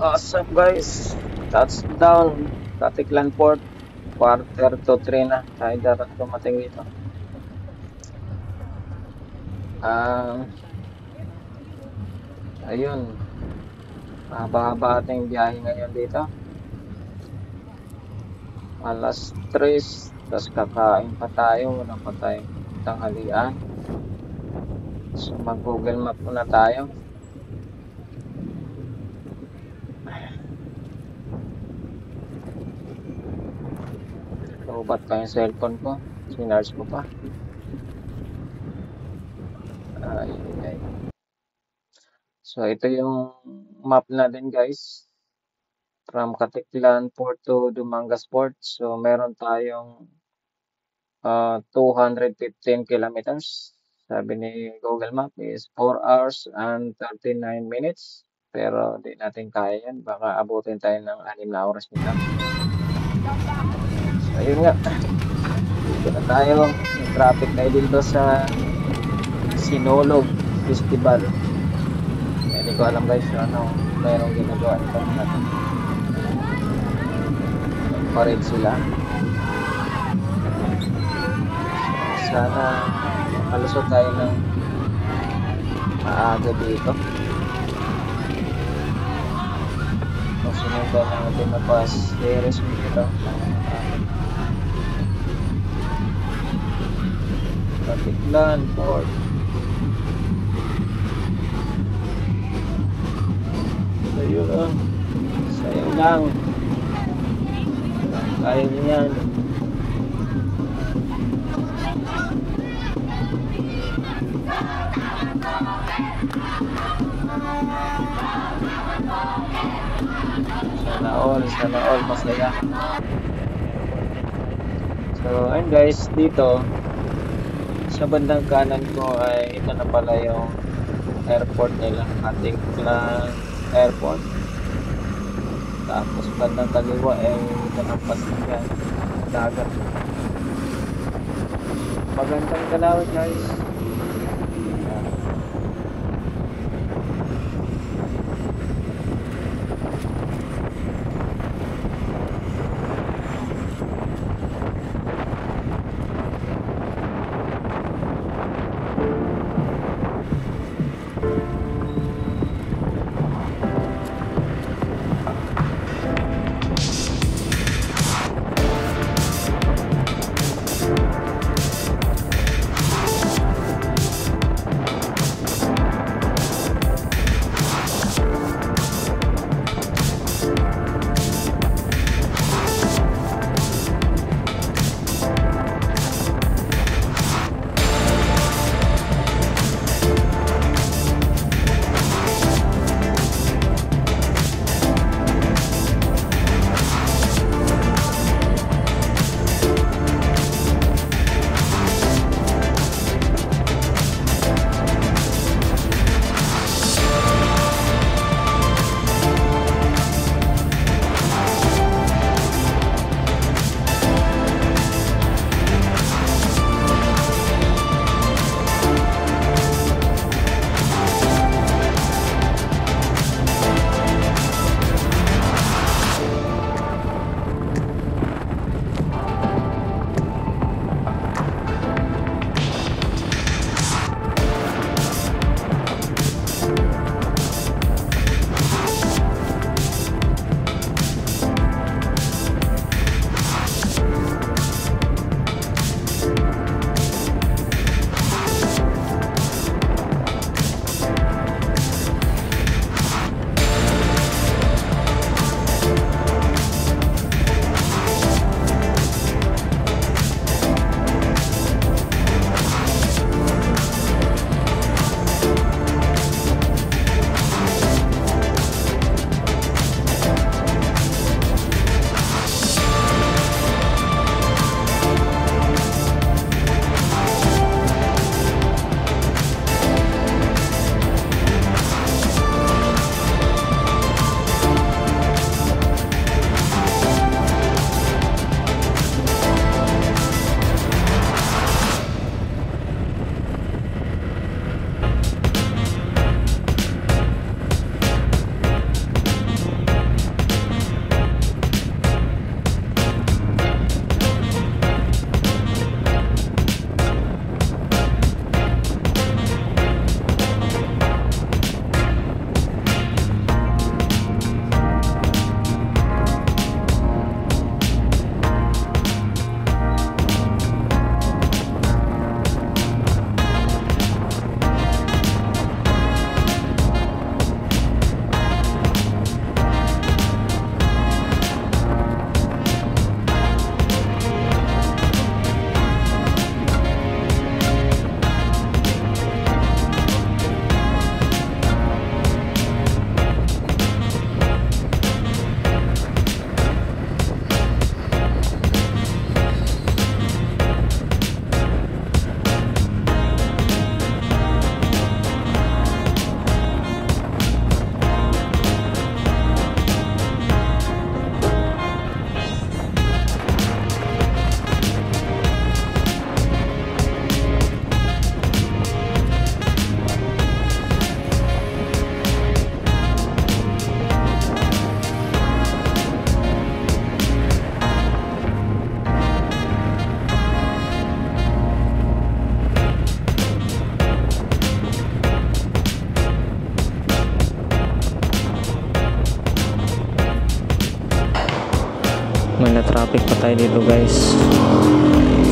Awesome guys, touchdown, Katiklan Port, quarter to 3 na, tayo dumating dito. Ayun, mahaba-haba ating biyahe ngayon dito. Alas 3, tapos kakain pa tayo, wala pa tayong tanghalian. So mag-Google Map muna tayo. Lobat pa yung cellphone ko, sinarge ko pa. Ay. So ito yung map natin guys. From Katiklan Port to Dumangas Port. So meron tayong 215 kilometers. Sabi ni Google Map is 4 hours and 39 minutes. Pero di natin kaya yan. Baka abutin tayo ng 6 na oras nito. So ayun nga. Dito na tayo. May traffic tayo dito sa Sinulog Festival. Hindi ko alam guys ano mayroong ginagawa nito natin. Pa rin sila. Sana malusot tayo ng maaga dito. Sunod na natin na bus series dito. Katiklan Port. Ayun lang. Sayang lang. Kaya niyo yan. Sana all masaya. So ayun guys, dito sa bandang kanan ko ay ito na pala yung airport nila, Katiklan Airport. Tapos bandang kaliwa ay ito ng Pasigan, dagat. Magandang galawin guys. na traffic pa tayo dito guys.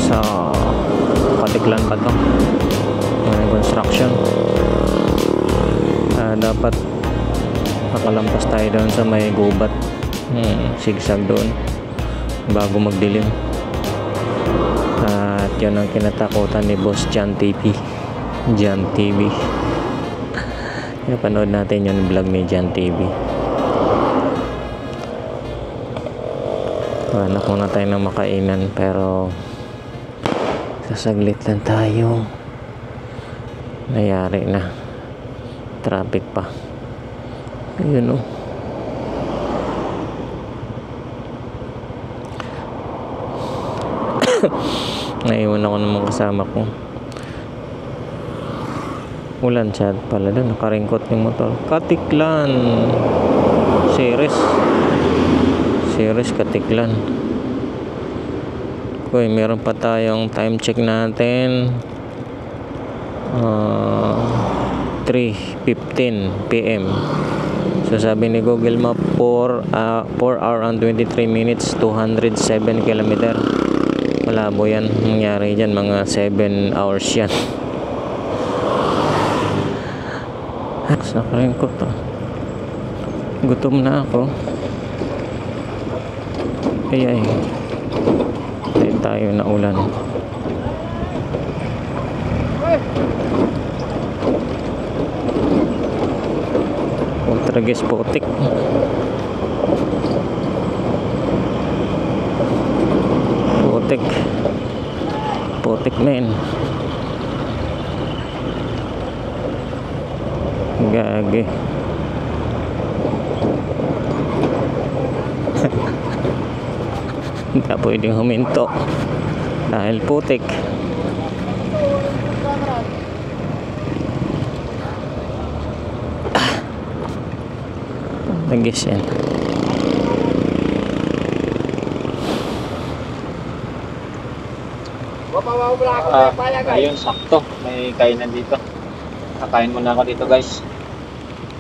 Sa Katiklan pa to. May construction. Dapat makalampas tayo doon sa may gubat. Sigsag doon bago magdilim. At yun ang kinatakutan ni Boss John TV. John TV. Napanood natin yung vlog ni John TV. Hanap muna tayo ng makainan, pero sasaglit lang tayo. Nayari na. Traffic pa. Ayun o. Naiwan ako ng mga kasama ko. Ulan siya pala doon. Nakaringkot yung motor. Katiklan. Series Katiklan. Okay, meron pa tayong time check natin. 3:15 PM. So sabi ni Google Map 4 hour and 23 minutes, 207 kilometer. Malabo yan. Nangyari dyan mga 7 hours yan. Sakarin ko to. Gutom na ako. Ay. Tayo na ulan. Ultrages putik. Putik men. Gage. Hindi pwedeng huminto dahil putik. Nagis yan. Ayun, sakto. May kainan dito. Kakain muna ako dito guys.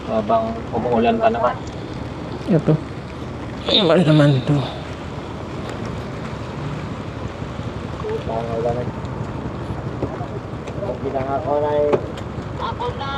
Habang umuulan pa naman. Ito. Mahal naman ito. Ako na.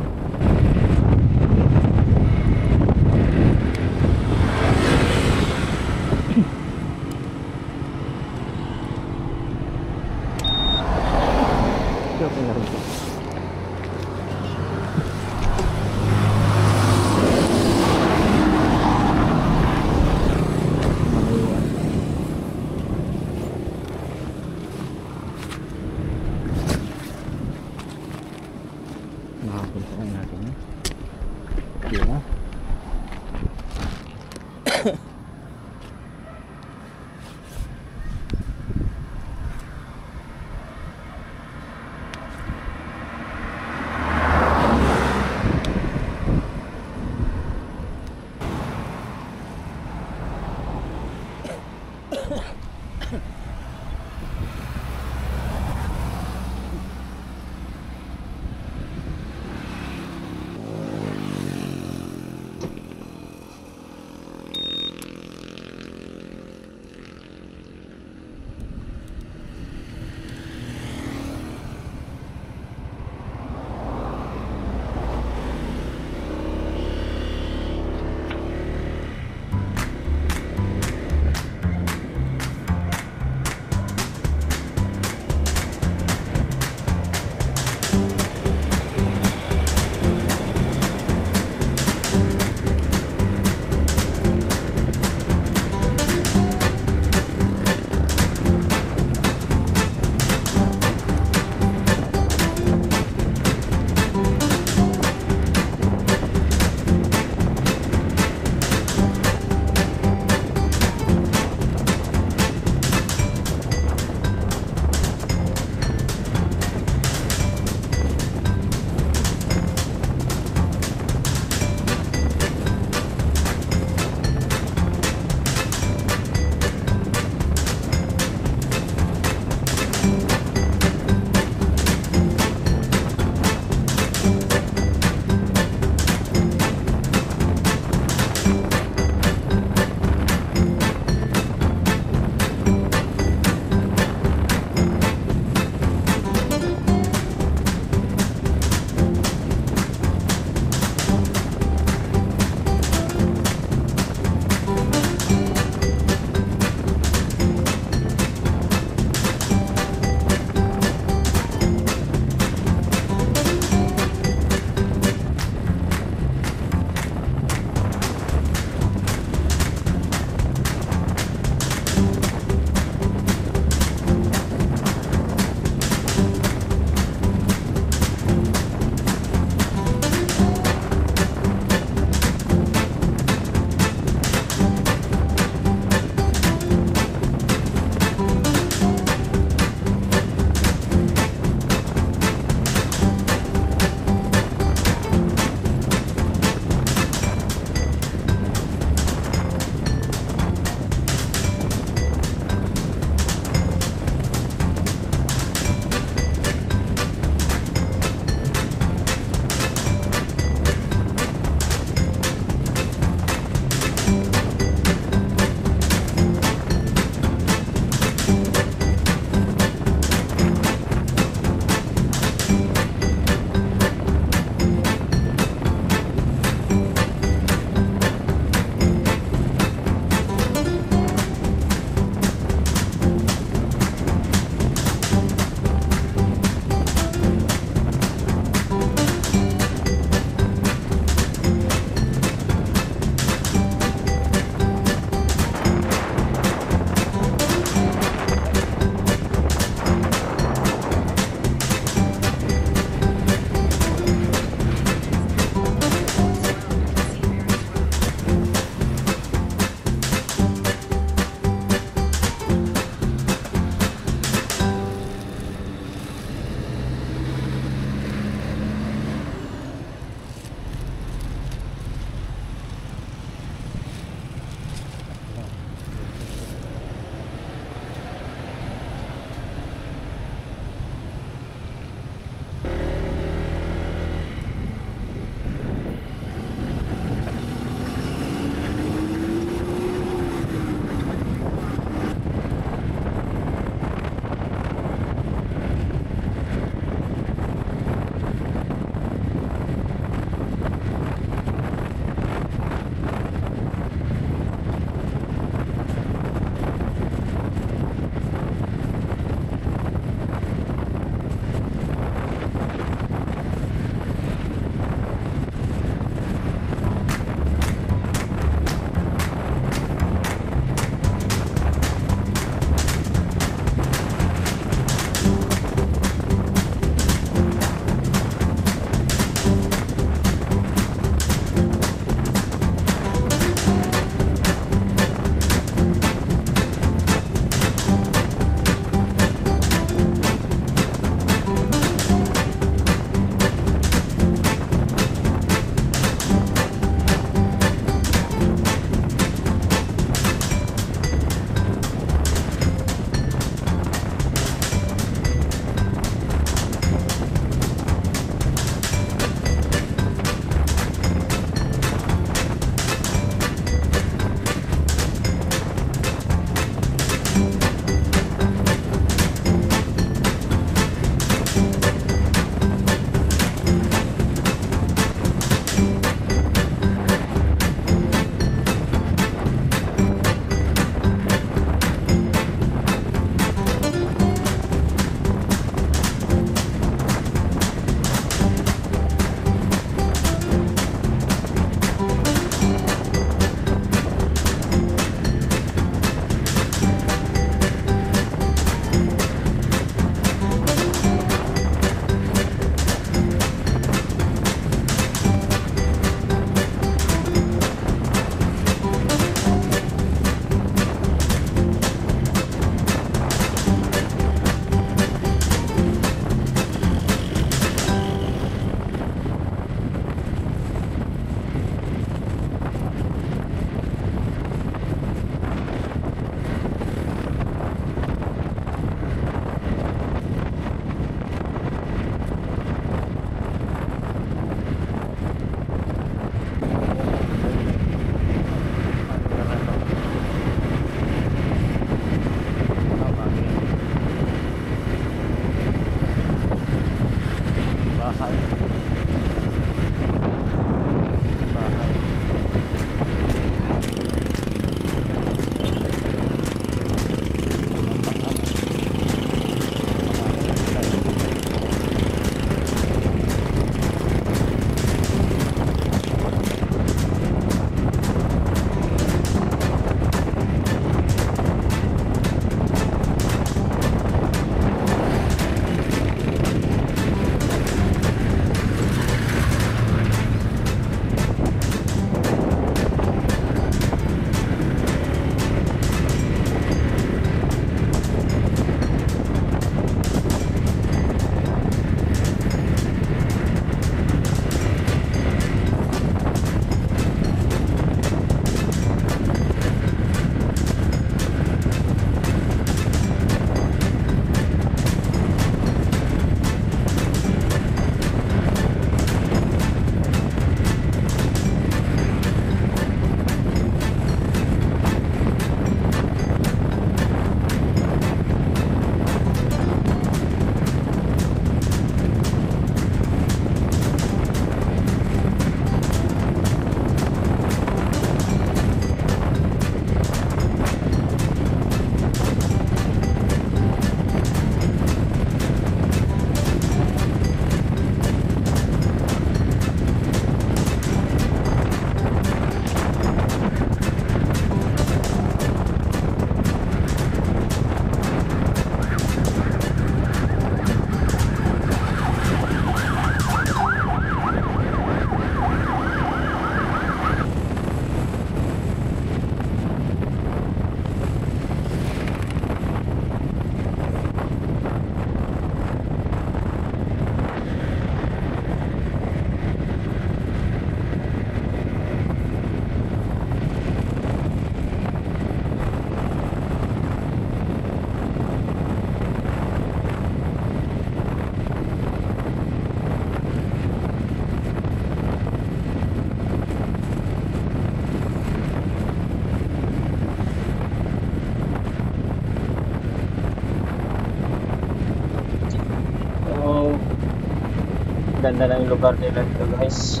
ganda ng lugar nila dito guys.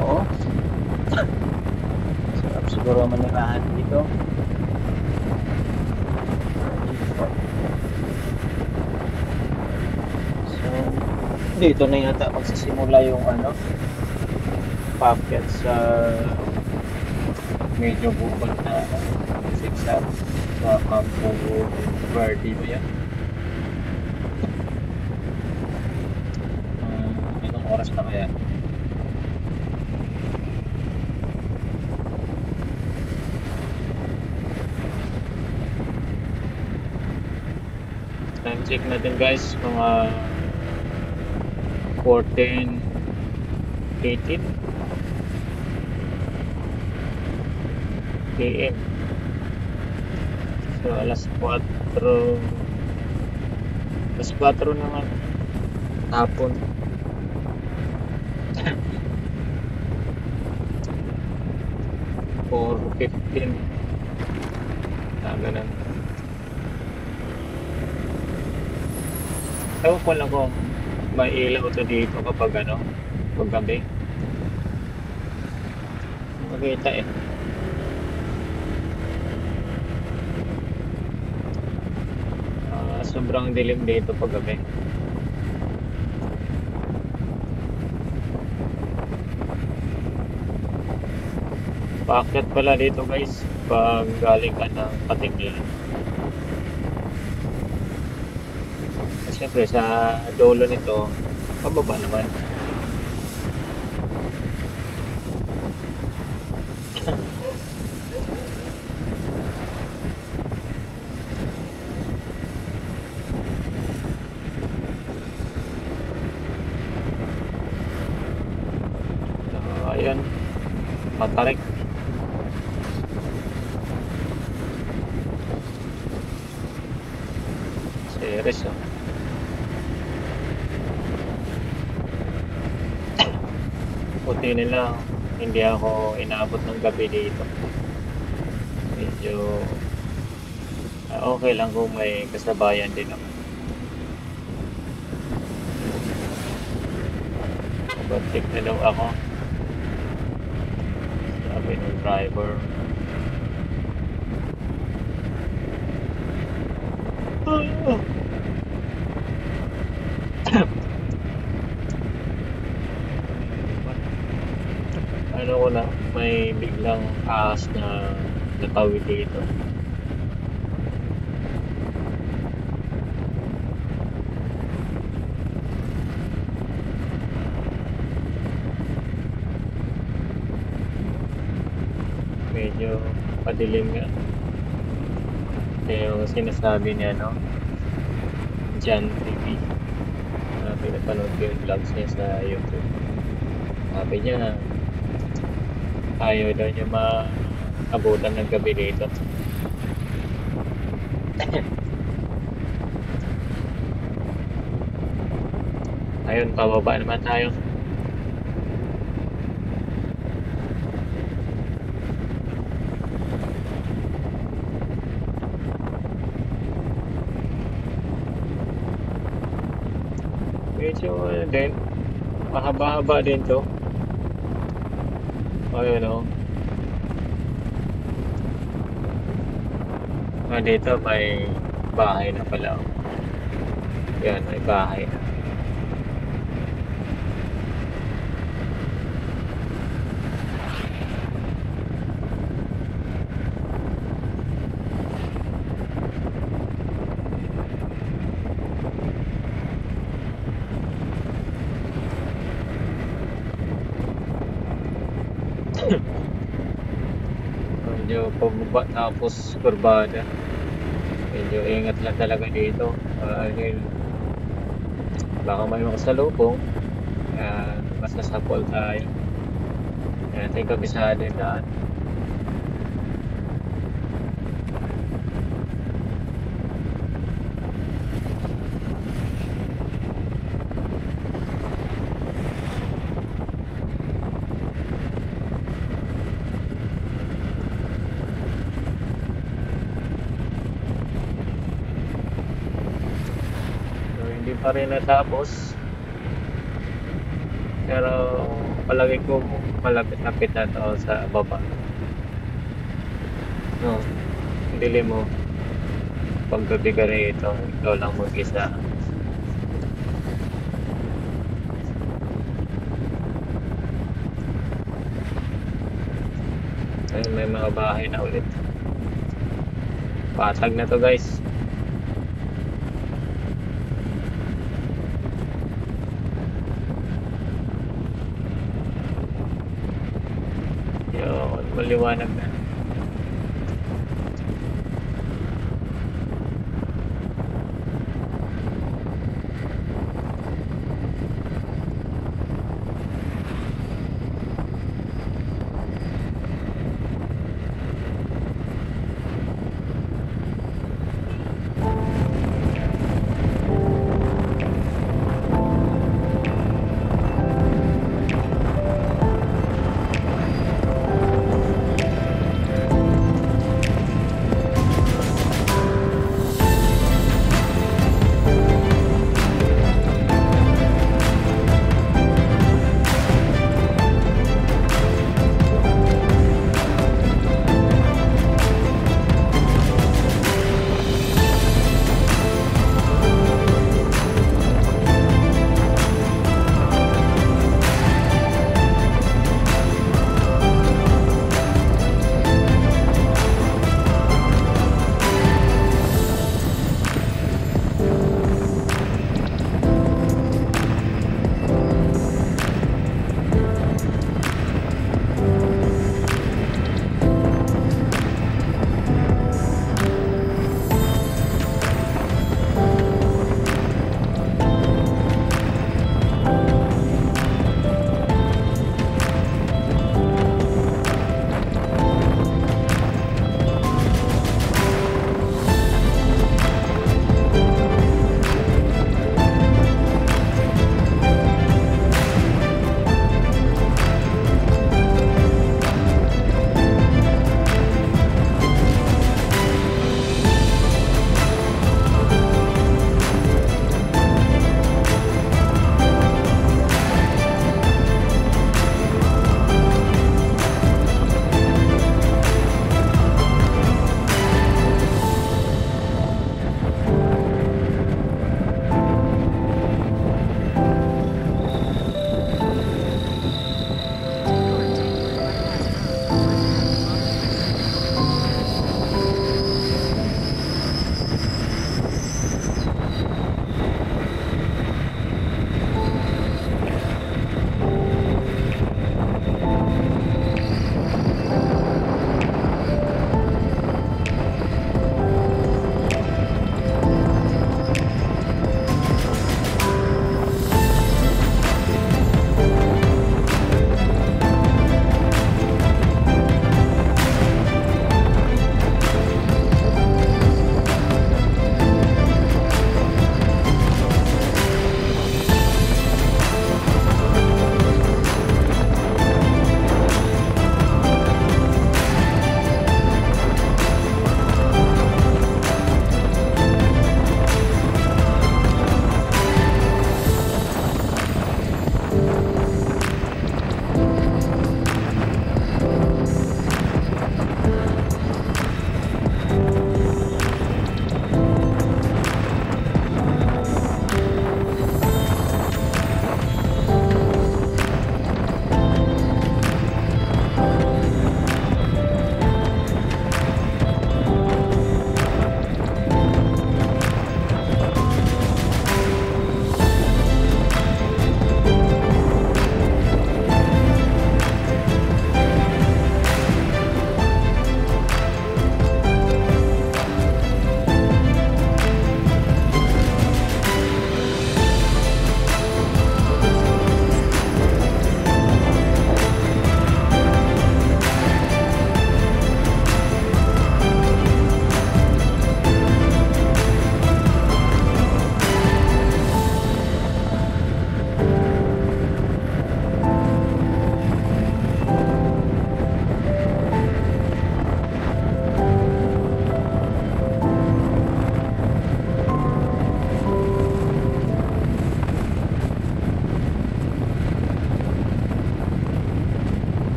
Oo. Sarap siguro manirahan dito. So, dito na yata magsisimula yung ano, packet sa medyo bukod na zigzag sa Campo Verde ba yan? Anong oras na kaya? Time check natin guys, mga 14:18 PM. So alas 4 naman hapon. Or 15. Ganun. Ewan ko lang kung may ilaw to dito kapag ano, pag gabi. Makita eh. Sobrang dilim dito pag gabi. Paakyat pala dito guys pag galing ka ng Patingin. Siyempre sa dulo nito, pababa naman. So, ayun, matarik. Series oh. Puti nila, hindi ako inaabot ng gabi dito. Medyo okay lang kung may kasabayan din naman. Batik na daw ako. Sabi ng driver. Ano ko na, may biglang ahas na natawid dito. Medyo padilim nga. Yung sinasabi niya, no? Jan TV. Pinapanood ko yung vlogs niya sa YouTube. Sabi niya, ayaw daw niya maabutan ng gabi dito. Ayun, pababa naman tayo. Medyo din, mahaba-haba din to. Ayun o. Dito may bahay na pala. Yan, may bahay na. Medyo pababa tapos kurbada. Medyo ingat lang talaga dito. Baka may makasalubong. Mas nasapol tayo. Natin kabisado yung daan. Hindi pa rin natapos. Pero palagi ko malapit-lapit na to sa baba. No, dili mo paggabi ka rito, ikaw lang mag-isa. Ayun, may mga bahay na ulit. Patag na to guys. Yun, maliwanag na.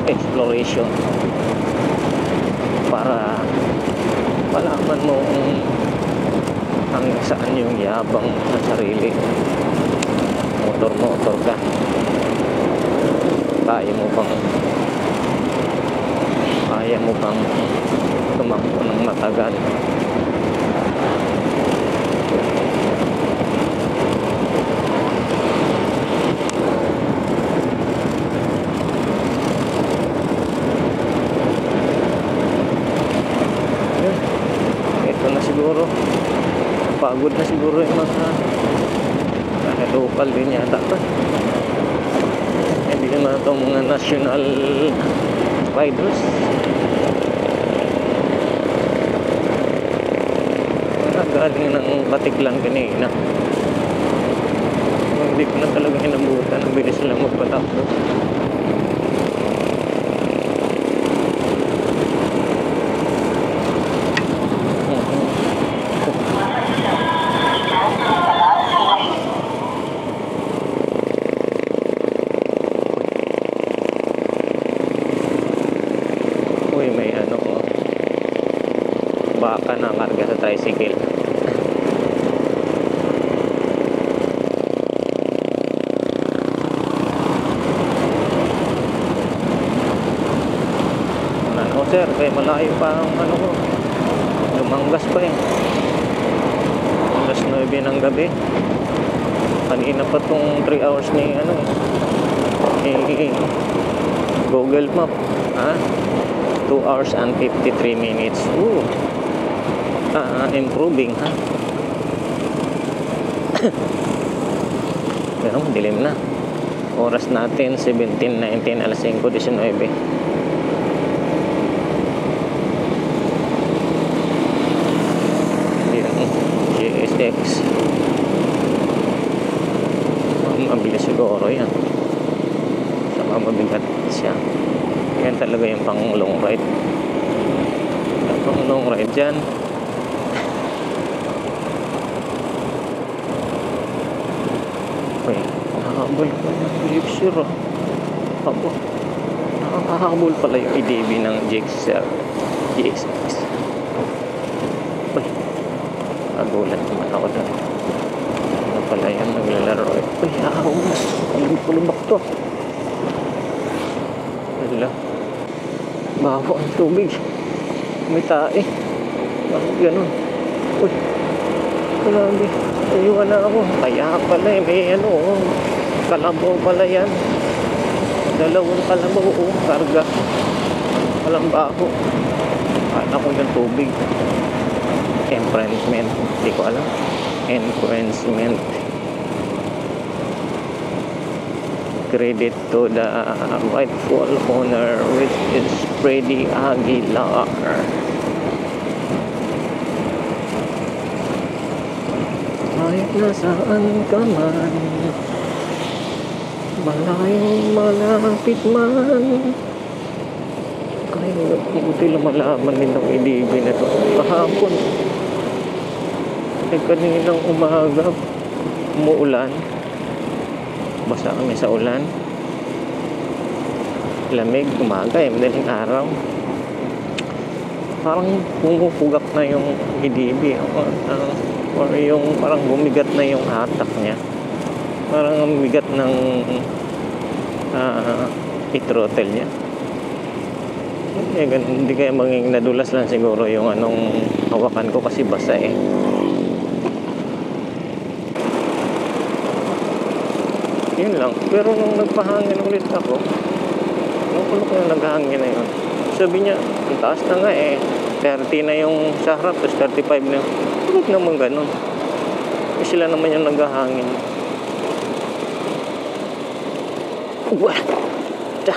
exploration para malaman mo hanggang saan yung yabang sa sarili. Motor ka, kaya mo bang tumakbo ng matagal. Ito na siguro, pagod na siguro yung mga local din yata to. Hindi naman itong mga national riders. Galing ng Batik lang kanina. Hindi ko na talaga hinabutan. Ang bilis lang magpatakbo. Uy, may baka na karga sa tricycle. Sir, kaya malayo pa ang ko. Lumanggas pa eh. Alas 9 ng gabi. Kanina pa tong 3 hours ni Google Map. 2 hours and 53 minutes. Improving Pero dilim na. Oras natin 17:19, alas 5:19. GSX. Mabilis siguro yan. Saka mabigat siya. Yan talaga yung pang long ride. Pang long ride dyan. Uy, nakahabol pa yung Gixxer. Nakahabol pala yung EDV ng Gixxer. GSX. Uy, nagulat naman ako doon. Ano pala yan, naglalaro. Uy, ahos. Lubak to. Wala. Baho ang tubig. May tae. Bakit ganun? Uy, grabe. Iwan na ako. Kaya pala eh. May kalabaw pala yan. Dalawang kalabaw. Karga. Walang baho. Kala ko yung tubig. Enfranchisement. Hindi ko alam. Enfranchisement. Credit to the rightful owner, which is Freddy Aguilar. Kahit nasaan ka man, malayong malapit man, kahit buti lang malaman nilang EDV na ito. Kahapon, kaninang umaga, umuulan. Basta kami sa ulan. Lamig, umaga madaling araw. Parang pumupugak na yung EDV or yung parang bumigat na yung hatak niya. Parang bumigat ng i-throttle niya. Hindi kaya maging nadulas lang siguro yung hawakan ko kasi basa eh. Yun lang. Pero nung nagpahangin ulit ako, nung ko yung naghahangin na yun, sabi niya, ang taas na nga eh. 30 na yung sa harap, tapos 35 na. Huwag naman ganun. Eh, sila naman yung naghahangin. Wah! Da!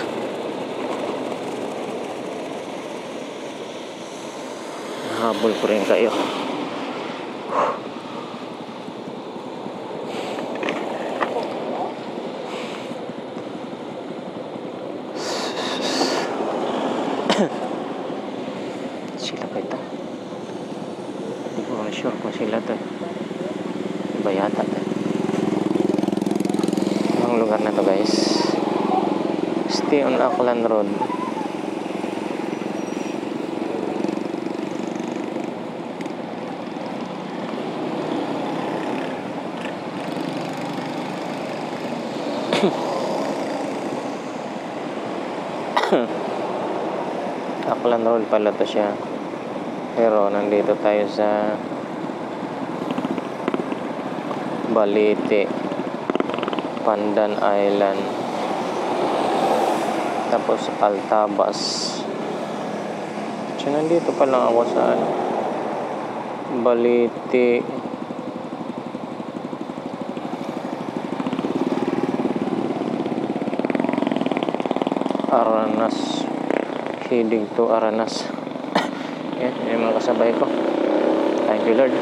Nahabol ko rin kayo. Sila ba ito? Hindi ko sure kung sila ito. Iba yata ito. Ang lugar na to guys, Balite on Aklan Road. Aklan Road pala to siya. Pero nandito tayo sa Balite, Pandan Island, tapos Altabas. So nandito pa lang ako sa Balite. Aranas, heading to Aranas. Yan, yung mga kasabay ko. Thank you Lord,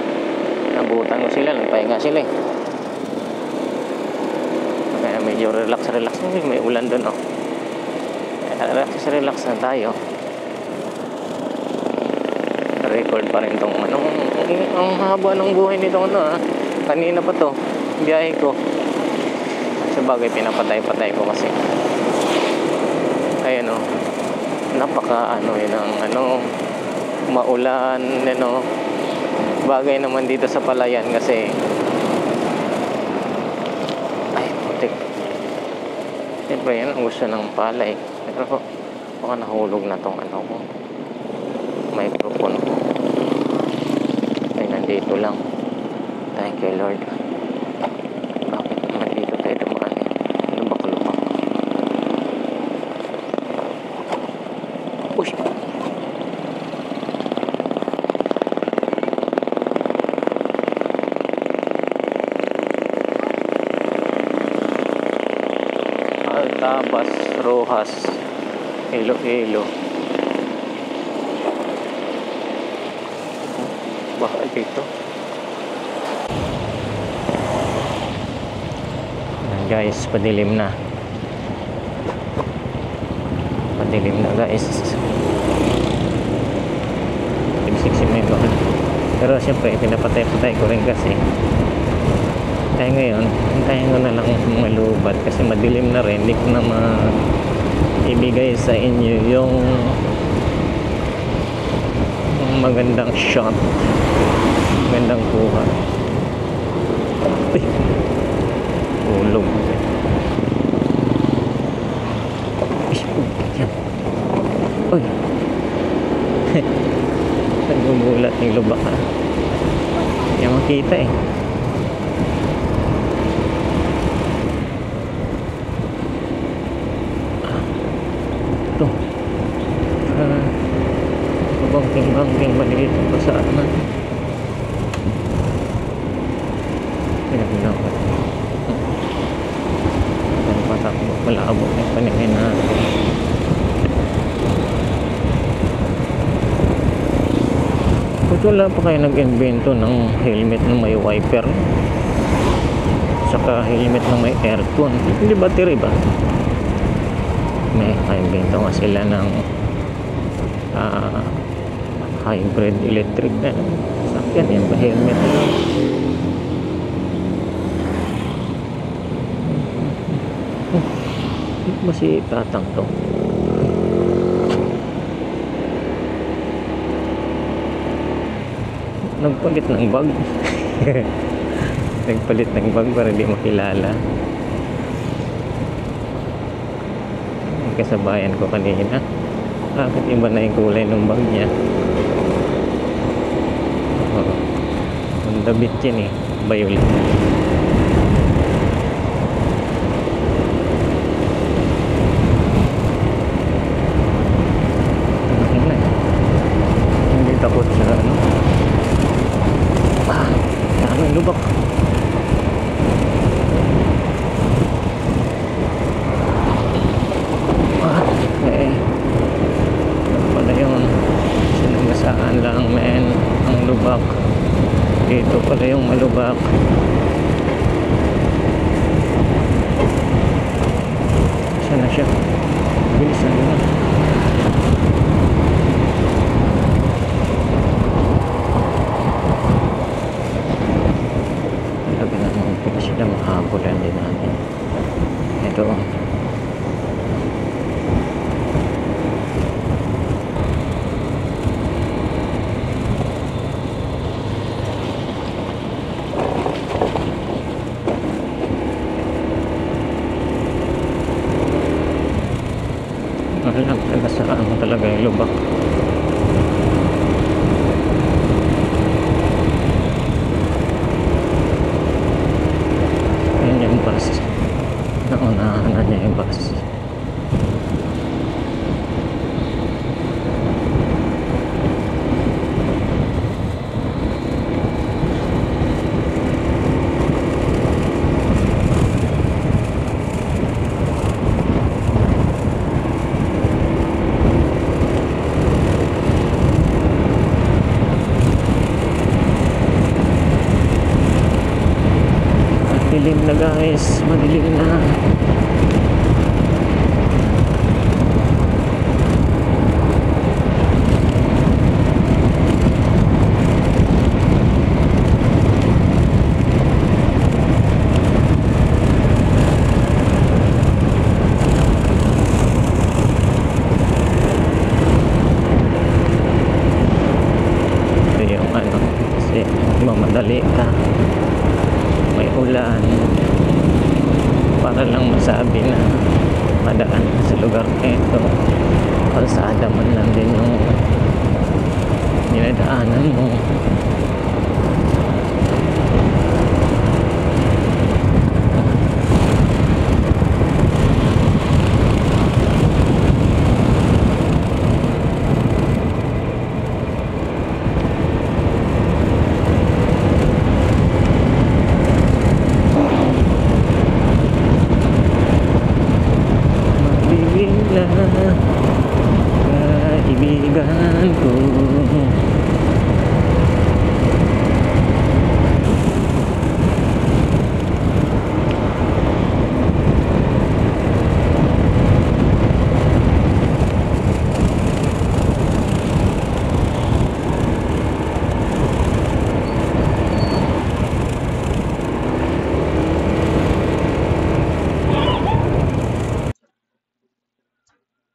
nabutan ko sila, nagpahinga sila eh. Kaya medyo relax may ulan dun oh. Relax na tayo. Record pa rin tong ano, ang haba ng buhay nitong ano ha. Kanina pa to biyahe ko. Sabagay pinapatay ko kasi. Kaya no, napaka ano yun ang ano, maulan ano. Bagay naman dito sa Palayan kasi siyempre yan ang gusto ng palay. Pero baka nahulog na tong ano ko, microphone ko. Ay nandito lang. Thank you Lord. Bakit naman dito tayo dumaan? Lubak-lubak. Uy! Altabas, Rojas, Iloilo. Bakit dito? Ayan guys, padilim na. Padilim na guys. Tigsik may bakit. Pero siyempre, pinapatay-patay ko rin kasi. Kaya ngayon, hintayin ko na lang malubat kasi madilim na rin. Hindi ko na ibigay sa inyo yung magandang shot, magandang kuha. Uy! Ulog. Yan. Uy! Nagumulat yung lubak ha. Hindi makita eh. Bangking maliit pa sa atin. Pinagdapat. Ang patakbo, malabo na yung paningin natin. Kung wala pa kayo nag-invento ng helmet na may wiper, saka helmet na may aircon, hindi battery ba? May invento nga sila ng hybrid electric na sakyan yan ba helmet na lang. Ba si tatang to? Nagpalit ng bag. Nagpalit ng bag para di makilala. Kasabayan ko kanina, bakit iba na yung kulay ng bag niya? Ang dabit yan eh, violet. Hindi takot sa ano. Daming lubak. Pala yun, sinagasaan lang men ang lubak. Dito pala yung malubak. Saan na siya? Bilisan na. Talaga naman po sila makahabulan din natin. Ito Alam talaga sa ano talaga yung lubak. Yan yung bus. Naunahan na niya yung bus. Madilim na guys, madilim na. Ito yung ano, kasi mamadali ka, may ulan, para lang masabi na madaan ka sa lugar na ito. Kalsada man lang din yung dinadaanan mo. Magbibigla kaibigan ko.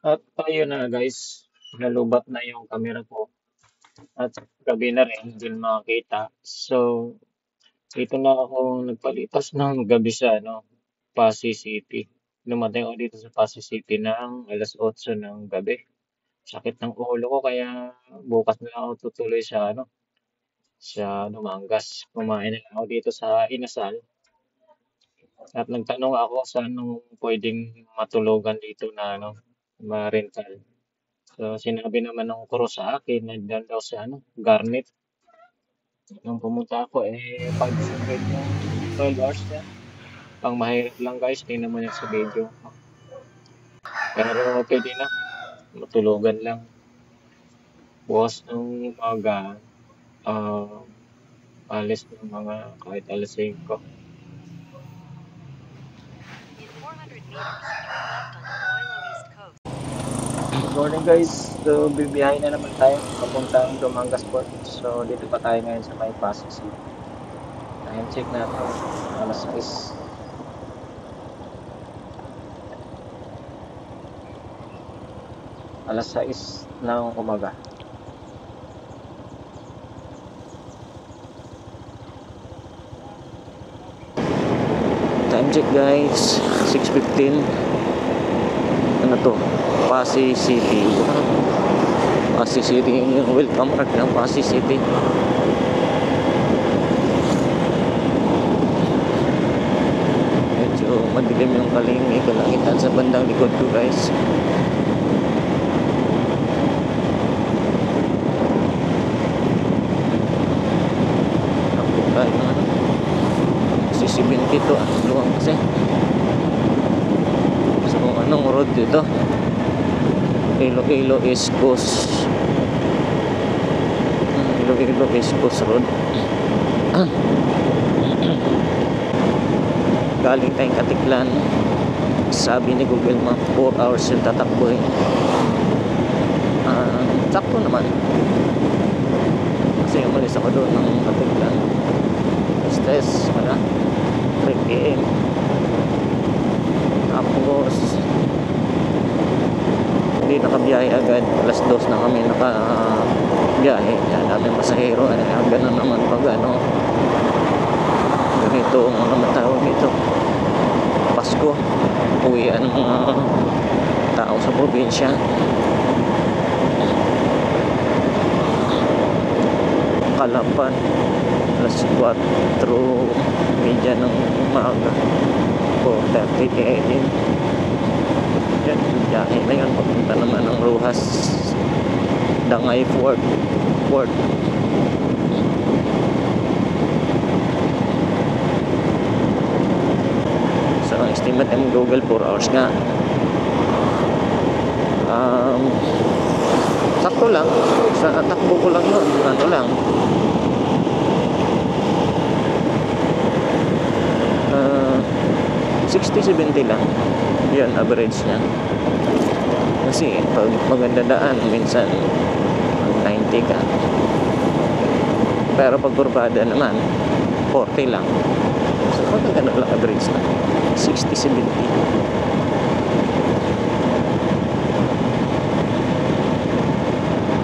At ayun na guys, nalubat na yung camera ko. At gabi na rin, hindi makakita. So, dito na ako nagpalipas ng gabi sa ano, Pasay City. Dumating ako dito sa Pasay City ng alas 8 ng gabi. Sakit ng ulo ko kaya bukas na lang ako tutuloy sa ano, sa Dumangas. Kumain na lang ako dito sa Inasal. At nagtanong ako sa anong pwedeng matulugan dito na ano, ma-rental. So, sinabi naman ng crew sa akin na dyan daw sa ano, Garnet. Nung pumunta ako, 500 yung 12 hours niya. Pang mahirap lang guys, tingnan mo yan sa video. Pero pwede na, matulugan lang. Bukas ng umaga, ah, alis ng mga kahit alas 5. In 400 meters, turn left on Iloilo East Coast. Good morning guys. So, bibiyahin na naman tayo papuntang Dumangas Port. So, dito pa tayo ngayon sa may Pasay City. Time check natin. Alas 6. Alas 6 ng umaga. Time check guys, 6:15. Ano to? Pasay City. Pasay City yung welcome park ng Pasay City. Medyo madilim yung kalangitan sa bandang likod ko guys. Ako tayo na kasi 72 luwang kasi. So anong road dito? Iloilo East Coast. Iloilo East Coast Road. Galing tayong Katiklan. Sabi ni Google Map 4 hours yung tatakbo sakto naman kasi umalis ako doon ng Katiklan stress wala 3 PM tapos hindi nakabiyahe agad, alas 2 na kami nakabiyahe. Yan namin pasahero, ganun naman pag ano ganito ang naman tawag nito Pasko, uwian ng mga tao sa probinsya. Kalapan, alas 4:30 ng umaga, 4:30 AM. Yan, biyahe na yun papunta naman ng Rojas, Dangay Fort. So ang estimate ng Google 4 hours nga. Sakto lang sa takbo ko lang yun, ano lang, 60-70 lang yun average niya. Kasi pag maganda daan minsan mag 90 ka, pero pag kurbada naman 40 lang. So pag ganun lang average na 60-70.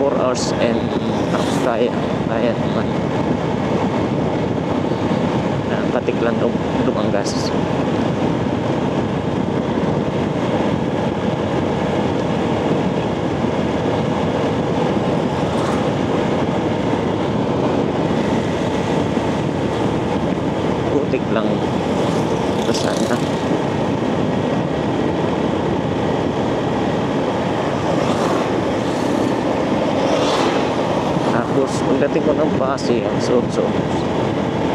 4 hours and kaya naman. Patik lang Dumanggas. Butik lang ito sana. Tapos pagdating ko ng Pasig, so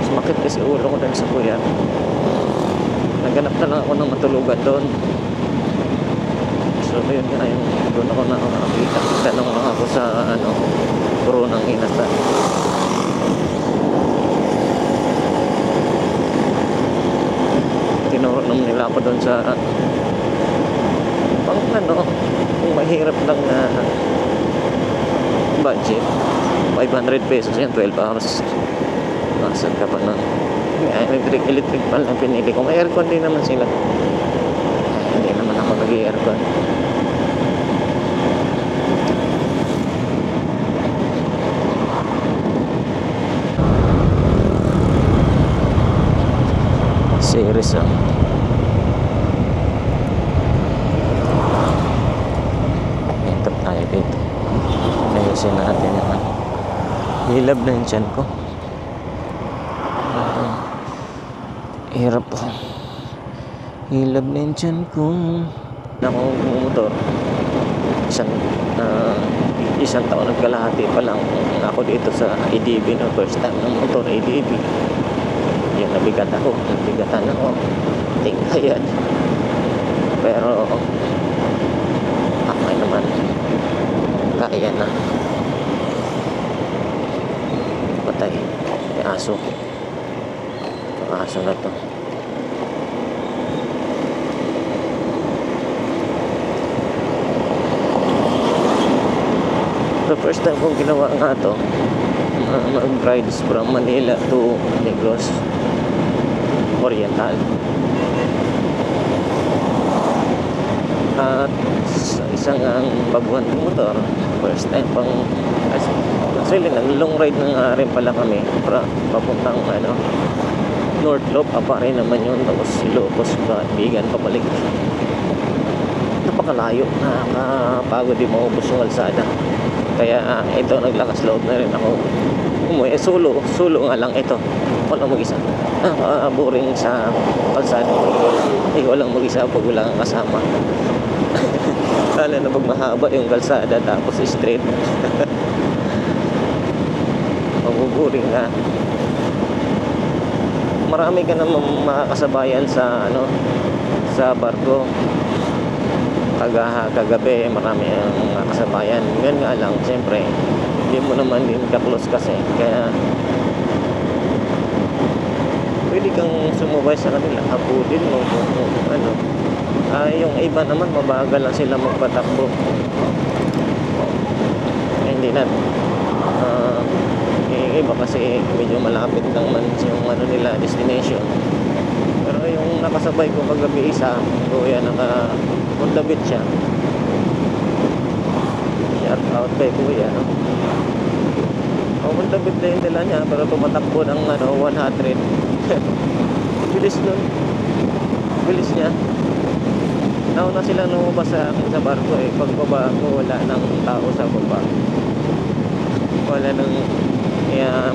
sumakit kasi ulo ko dahil sa kuya. Naghanap na lang ako ng matulugan doon. So yun nga, yung doon ako nakakita. Tanong lang ako sa Coronang Inasal. Tinuro naman nila ako doon sa pang kung mahirap lang na budget, 500 pesos yan, 12 hours. Nasaan ka pa nun? Electric pan lang pinili ko. May aircon din naman sila. Hindi naman ako nag-aircon. Series Intap tayo dito. Ayusin natin yung hilab na yung tiyan ko. Hirap po. Hilab na yung tiyan ko. Ako motor. Isang taon nagkalahati pa lang ako dito sa ADB. First time ng motor ADB. Yung nabigatan ako. Tingkayan. Pero okay naman. Kaya na. Patay. May aso. Aso na to. The first time kong ginawa nga to, mag-rides from Manila to Negros Oriental. At sa isang baguhan ng motor, first time pang actually long ride na nga rin pala kami papuntang North Loop, apa rin naman yun, tapos Ilocos, Bigan, pabalik. Napakalayo, nakakapagod din maubos yung kalsada. Kaya ito, naglakas loob na rin ako. Solo nga lang ito. Walang mag-isa. Boring sa kalsada. Walang mag-isa pag wala kang kasama. Lalo na pag mahaba yung kalsada tapos straight. Mabuburing ka. Marami ka naman makakasabayan sa sa barko. Kagabi marami ang makakasabayan. Ngayon nga lang, siyempre hindi mo naman din ka-close kasi, kaya pwede kang sumubay sa kanila, habulin mo yung iba naman mabagal lang sila magpatakbo. Hindi na iba kasi medyo malapit lang man yung nila destination. Pero yung nakasabay ko kagabi isa, kuya, Honda Beat siya. Shout out kay kuya. Honda Beat na yung dala niya, pero tumatakbo ng 100. Bilis nun. Bilis niya. nauna silang lumabas sa akin sa barko eh. Pagbaba ko, wala nang tao sa baba. Wala nang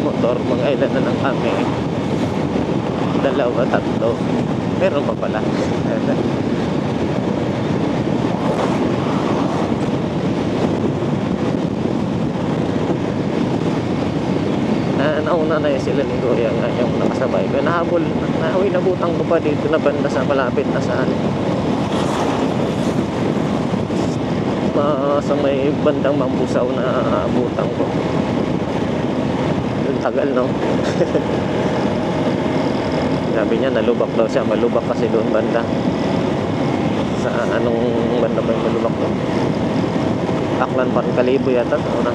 motor. Mga ilan na lang kami. Dalawa, tatlo. Meron pa pala. Nauna na yun sila ni Kuya nga yung nakasabay ko. Nabutang ko pa dito na banda sa malapit na sa sa may bandang Mambusaw na butang ko. Yung tagal, no? Sabi niya nalubak daw siya. Malubak kasi doon banda. Sa anong banda ba yung malubak doon? Aklan Kalibo yata. Una.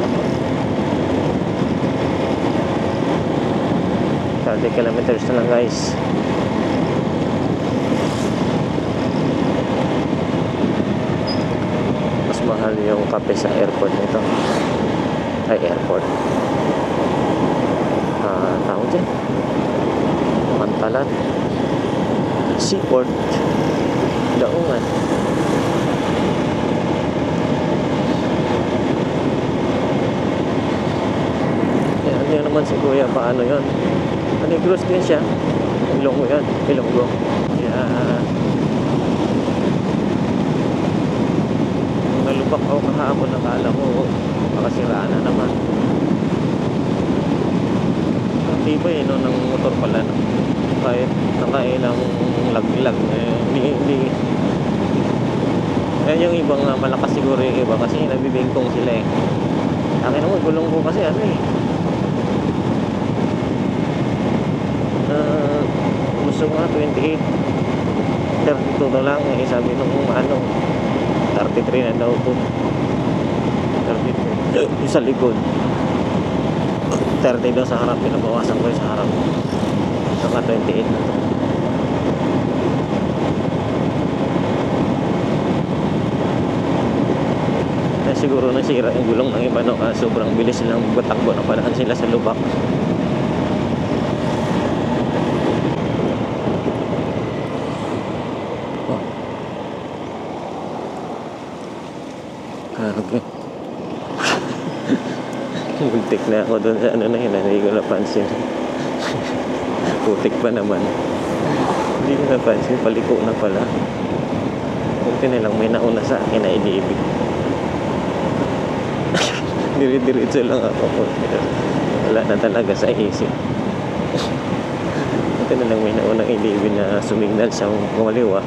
30 kilometers na lang, guys. Mas mahal yung kape sa airport nito. Ay, airport. Tawag dyan. Mantalan. Seaport. Daungan. Yan naman si Kuya. Paano yun? Negros din siya. Ilonggo yan. Ilonggo. Kaya nalubak ako kahapon. Nakala ko makasiraan na naman. Tibay no, ng motor pala no? Kahit nakailang lag-lag hindi yung ibang malakas siguro yung iba kasi nabibingkong sila eh. Akin naman gulong ko kasi gusto nga 28 32 na lang eh, sabi nung 33 na daw po 33 yung sa likod 30 daw sa harap, pinabawasan ko yung sa harap saka 28 na to. Siguro nasira yung gulong ng iba no? Sobrang bilis silang batakbo na palahan sila sa lubak. Okay. Putik na ako doon sa na yun, hindi ko napansin. Putik pa naman. Hindi ko napansin, paliko na pala. Buti na lang may nauna sa akin na iniibig. Diri-diritso lang ako. Wala na talaga sa isip. Buti na lang may naunang iniibig na sumignal sa kumaliwa.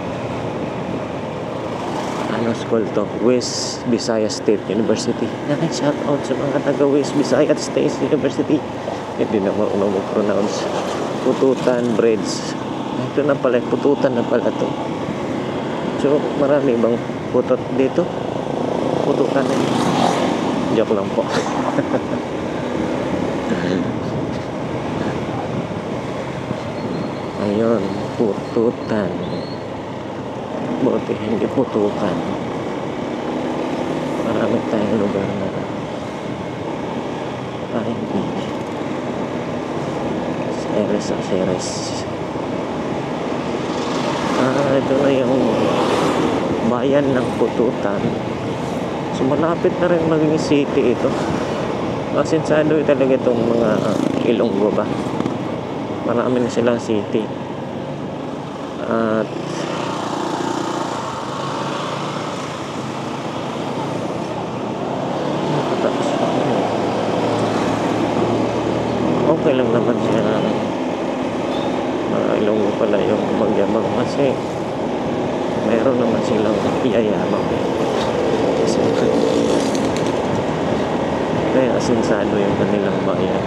Ano school to? West Visayas State University. Shout out sa mga taga West Visayas State University. Hindi na marunong mag-pronounce. Pututan Bridge. Ito na pala, pututan na pala to. So, marami bang putot dito? Pututan na. Joke lang po. Ayun, pututan. Buti hindi putukan. Marami tayong lugar na hindi Ceres. Ito na yung bayan ng Pututan. So malapit na rin maging city ito. Masensado talaga itong mga Ilonggo ba. Marami na silang city. At okay lang naman siya. Ilonggo pala yung magyabang kasi mayroon naman silang iyayabang. Kaya asinsado yung kanilang bayan.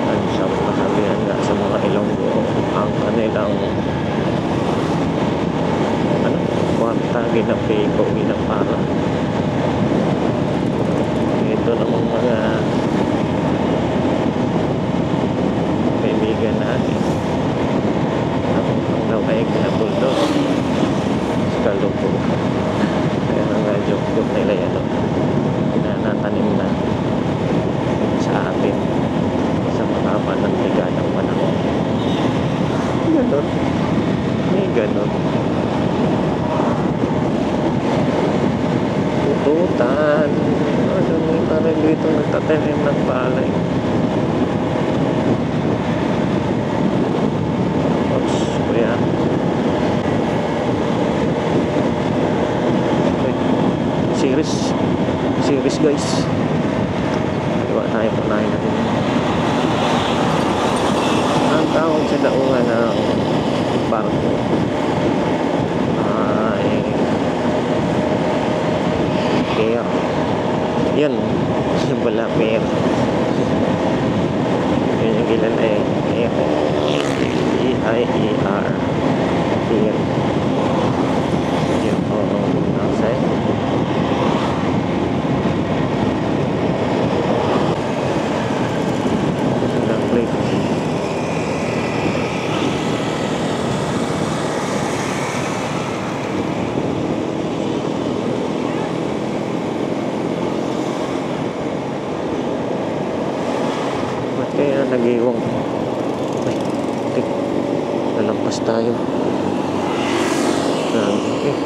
Ang siyang kasabihan nga sa mga Ilonggo, ang kanilang kwarta, ginapay ko, ginapara. Ito namang mga kaibigan natin. Ang laway ginapuldo. Kalupo. Kaya nga joke nila yan. Pinanatanim na sa atin. doon. May ganun. Tututan. Ano may parang dito nagtatanim ng palay. Oops, kuya. Series guys. Diba tayo punahin natin. Ang tawag sa daungan ng barko ay pier. Yun. Wala pier. Yun yung ilan eh. Pier. E-I-E-R. Pier. Yun po. Outside. Kaya nag-iwang. Ay, tik. Nalampas tayo. Eh.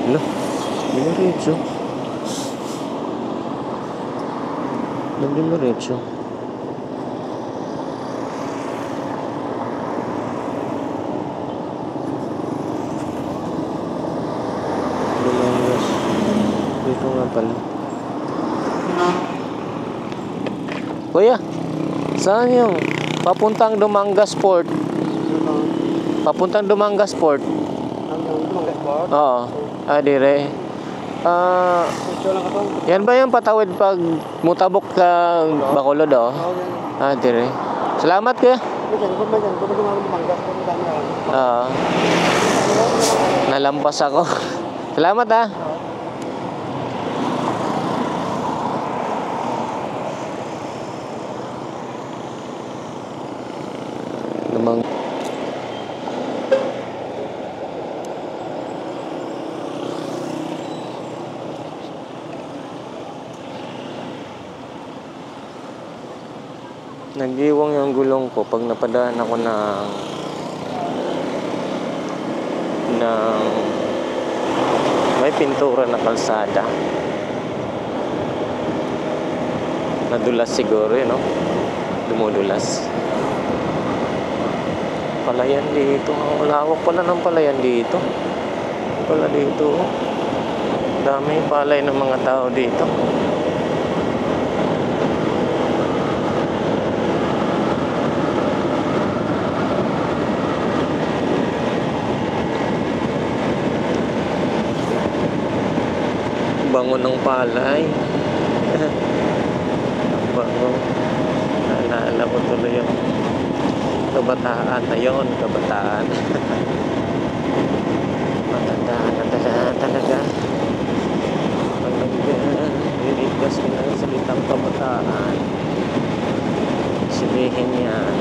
Hala. Dimaretso. Dimaretso. Lumayas. Dito nga pala. Kuya, saan yung papuntang Dumangas Port? Papuntang Dumangas Port? Oo. Dire. Yan ba yung patawid pag mutabok ka Bacolod, oh? Dire. Salamat, kuya. Nalampas ako. Salamat, ah. Nagiwang yung gulong ko pag napadaan ako ng may pintura na kalsada. Nadulas siguro yun, no? Dumudulas. Palayan dito. Lawak pala ng palayan dito. Pala dito. Dami palay ng mga tao dito. Bango ng palay. Bango. Naalala ko tuloy yung kabataan na yun. Kabataan. Matandaan na talaga. Niligas ko na yung salitang kabataan. Sabihin yan.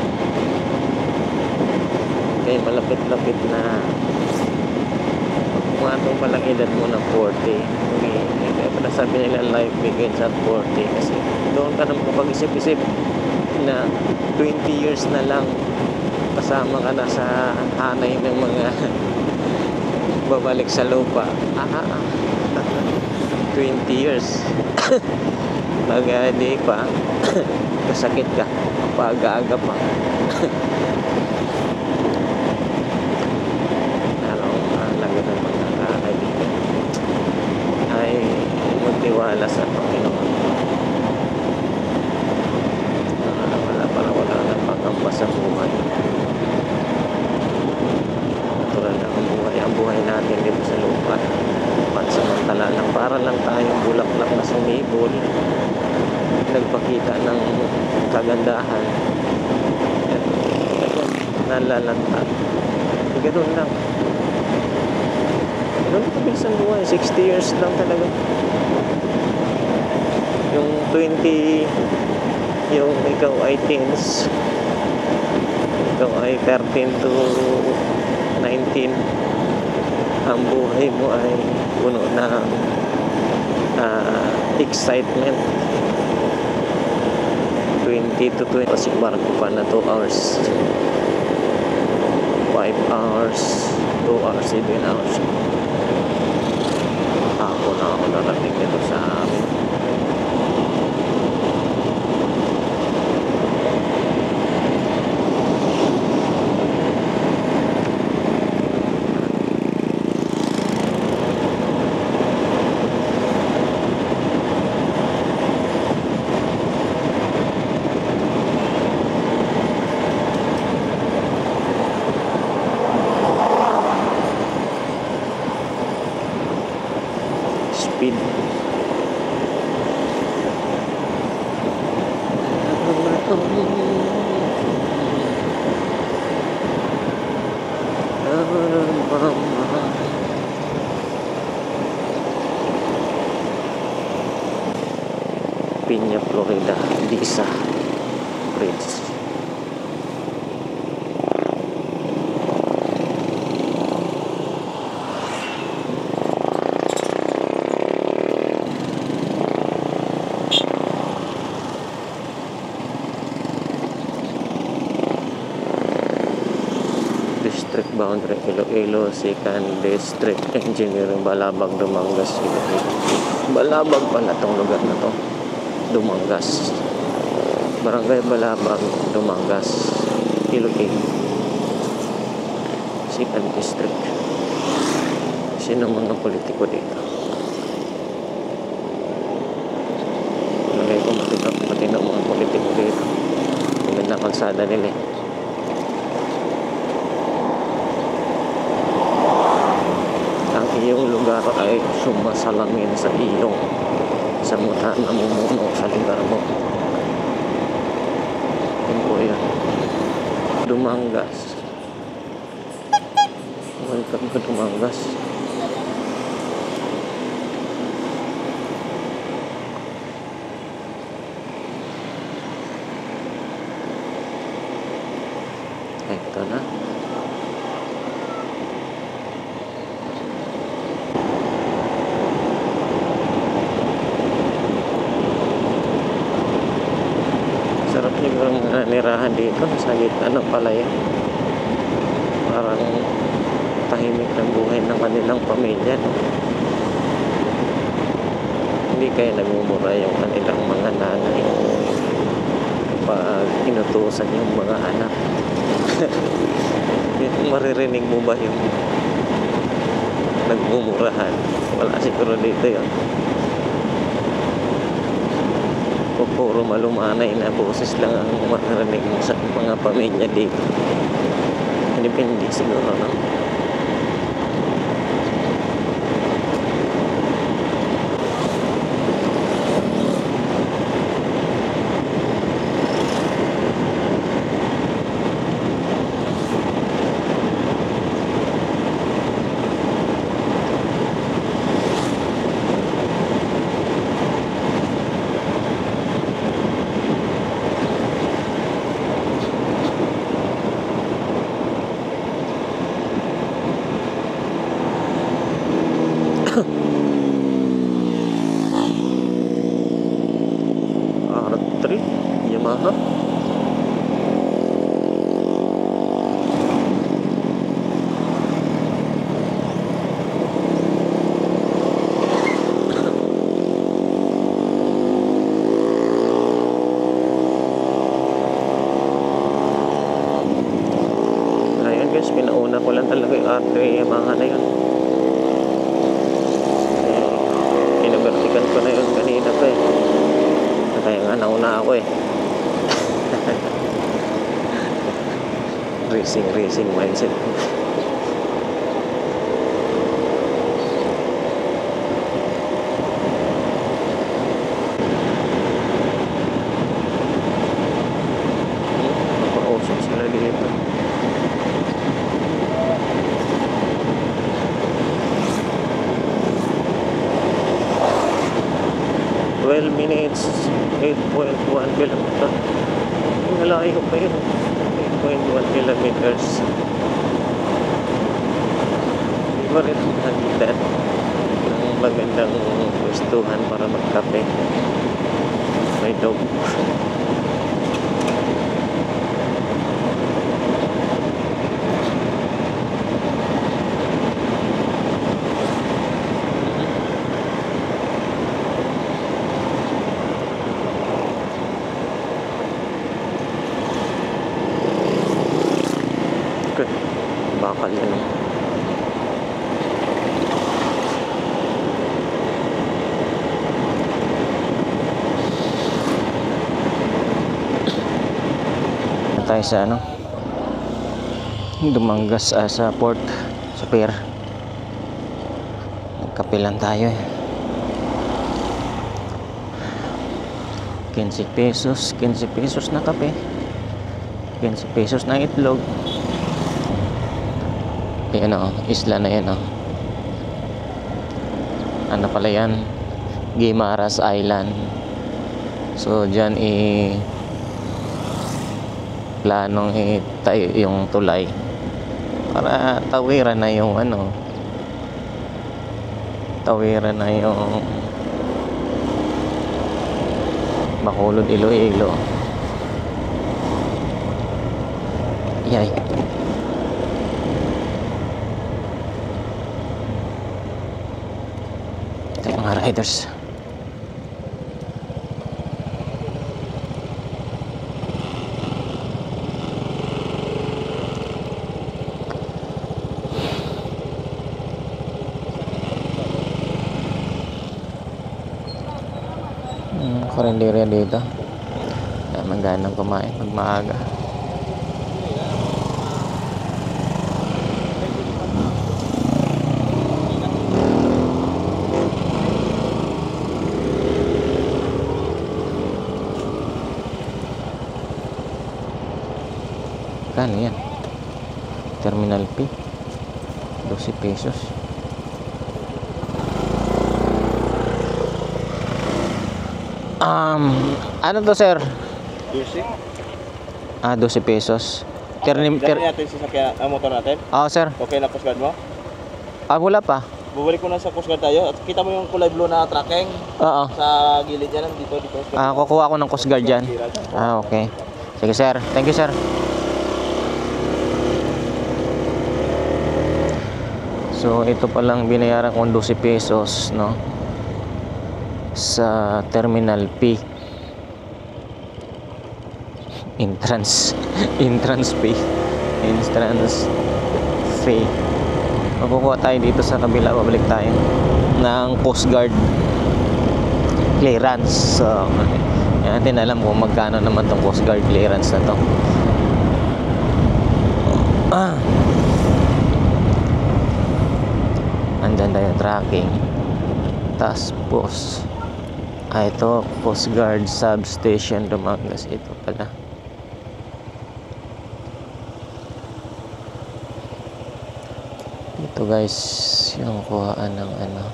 Okay, malapit-lapit na. Kumatong palang edad mo na 40. Okay. Kaya sabi nila life begins at 40. Kasi doon ka na makapag-isip-isip na 20 years na lang kasama ka na sa hanay ng mga babalik sa lupa. 20 years. Mag-adi pa. Kasakit ka. Pag-aga pa. Tiwala sa Panginoon. Wala na pangamba sa buhay. Natural lang ang buhay. Ang buhay natin dito sa lupa. Pansamantala lang. Para lang tayong bulaklak na sumibol. Nagpakita ng kagandahan. Nalalantad. Ganun lang. Ganun kabilis ang buhay. 60 years lang talaga. Yung 20, yung ikaw ay teens, ikaw ay 13 to 19, ang buhay mo ay puno ng excitement. 20 to 20 kasi barko pa na 2 hours. 5 hours, 2 hours, 7 hours. Ako na ako narating dito sa amin. Speed. Pinya, Florida, Lisa Bridge. District boundary Iloilo, Second District Engineering, Balabag, Dumangas, Iloilo. Balabag pala tong lugar na to. Dumangas. Barangay Balabag, Dumangas, Iloilo. Second District. Sino mga politiko dito? Lagay ko matino mga politiko dito. Maganda kalsada nila eh. Ang iyong lugar ay sumasalamin sa iyong sa mga namumuno sa lugar mo. Yun po yan. Dumangas. Welcome to Dumangas. Ito na. Sarap yung nirahan dito sa gitna ng palayan. Parang tahimik ng buhay ng kanilang pamilya, no? Hindi kaya nagmumura yung kanilang mga nanay pag inutusan yung mga anak. Maririnig mo ba yung nagmumurahan? Wala siguro dito yun. O puro malumanay na boses lang ang maririnig mo sa mga pamilya dito. Depende siguro, no? R3 Yamaha. Ayun guys, pinauna ko lang talaga yung R3 Yamaha na yun. Pinabertikan ko na yun kanina pa eh. Kaya nga nauna ako eh. Racing mindset. 12 minutes, 8.1 kilometer. Malayo pa yun. 8.1 kilometers. Di ba rin nakita ng magandang gustuhan para magkape? May dog. Skirt. Bakal yun. Tayo sa ano, Dumanggas sa port, sa pier. Nagkape lang tayo eh. 15 pesos, 15 pesos na kape, 15 pesos na itlog. Ayan o, isla na yan o. Ano pala yan? Guimaras Island. So dyan planong itayo yung tulay para tawiran na yung ano, tawiran na yung Bacolod, Iloilo. Yay. Ito mga riders. Karinderya dito. Kaya magandang kumain pag maaga. Kano yan? Terminal P 12 pesos. Ano to sir? 12. 12 pesos. Dali natin sa motor natin. Sir. Okay na Coast Guard mo? Wala pa. Bubalik ko na sa Coast Guard tayo. At kita mo yung kulay blue na tracking Oo. sa gilid yan. Dito. Kukuha ko ng Coast Guard dyan. Okay. Sige sir. Thank you sir. So ito palang binayaran kong 12 pesos, no? Sa Terminal P. Entrance fee. Makukuha tayo dito sa kabila, babalik tayo ng Coast Guard clearance. So hindi natin alam kung magkano naman tong Coast Guard clearance na to. Andyan tayo tracking task post. Ito Coast Guard substation Dumangas. Ito pala. Ito guys yung kuhaan ng ano,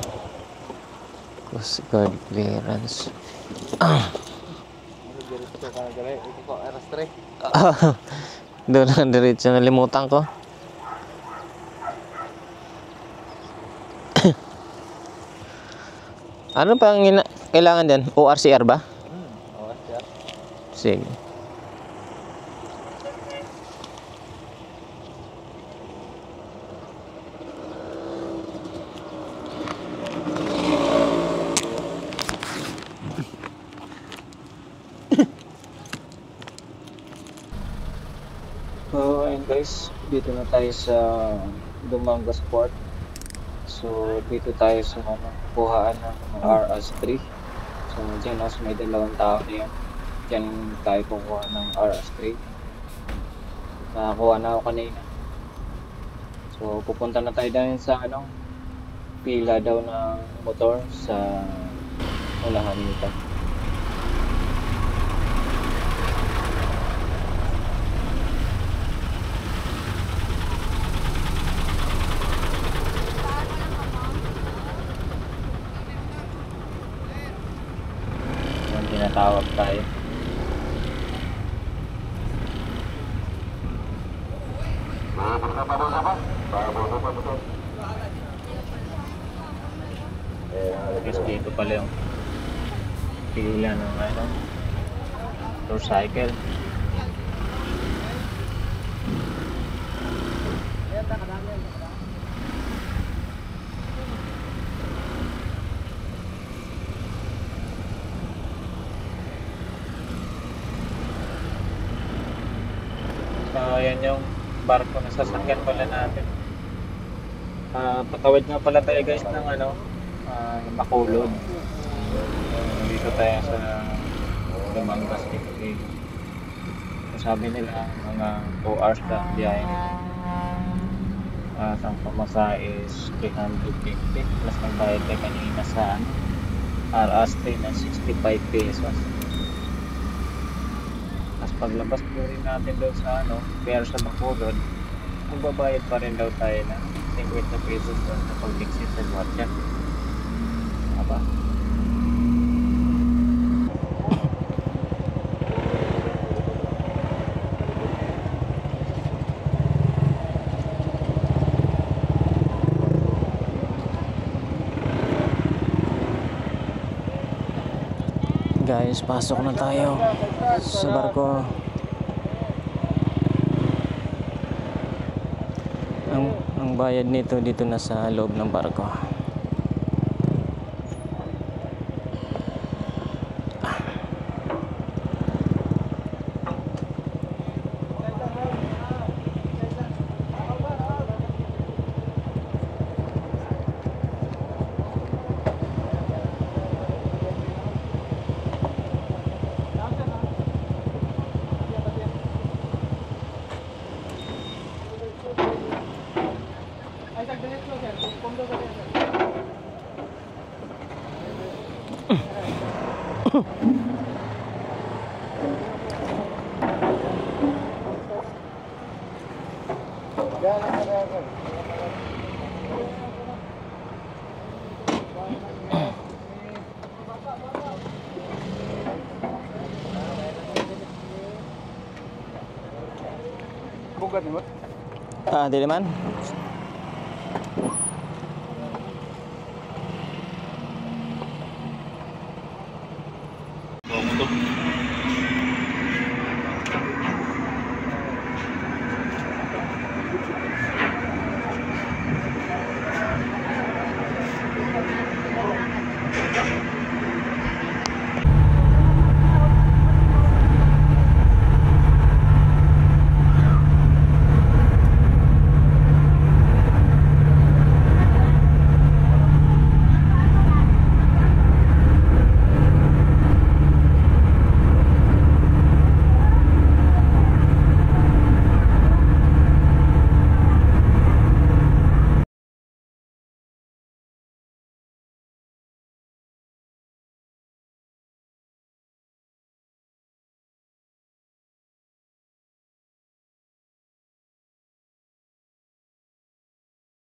Coast Guard clearance. Doon na diretso, nalimutan ko. Ano pa ang kailangan din? ORCR ba? ORCR. Sige. So, ayun guys, dito na tayo sa Dumangas Port. So, dito tayo sa kuhaan ng RS3. So, dyan as may dalawang tao na yan. Dyan tayo kukuha ng RS3. Nakakuha na ako kanina. So, pupunta na tayo dahil sa pila daw ng motor sa unahan nito. Tinatawag tayo. Guys, dito pala yung pila ng motorcycle. Ayan yung barko na sasakyan pala natin. Patawid nga pala tayo guys ng Bacolod. Dito tayo sa Batangas City. Sabi nila mga 2 hours na biyahe nito. At ang pamasa is 350 plus nagbayad tayo kanina sa RST na 65 pesos. Tapos paglabas po rin natin doon sa pero sa Bacolod, magbabayad pa rin daw tayo ng 50 pesos doon sa pag-exit sa Guardia. Aba? Guys, pasok na tayo sa barko. Ang bayad nito dito na sa loob ng barko. Bugat mo? Di naman.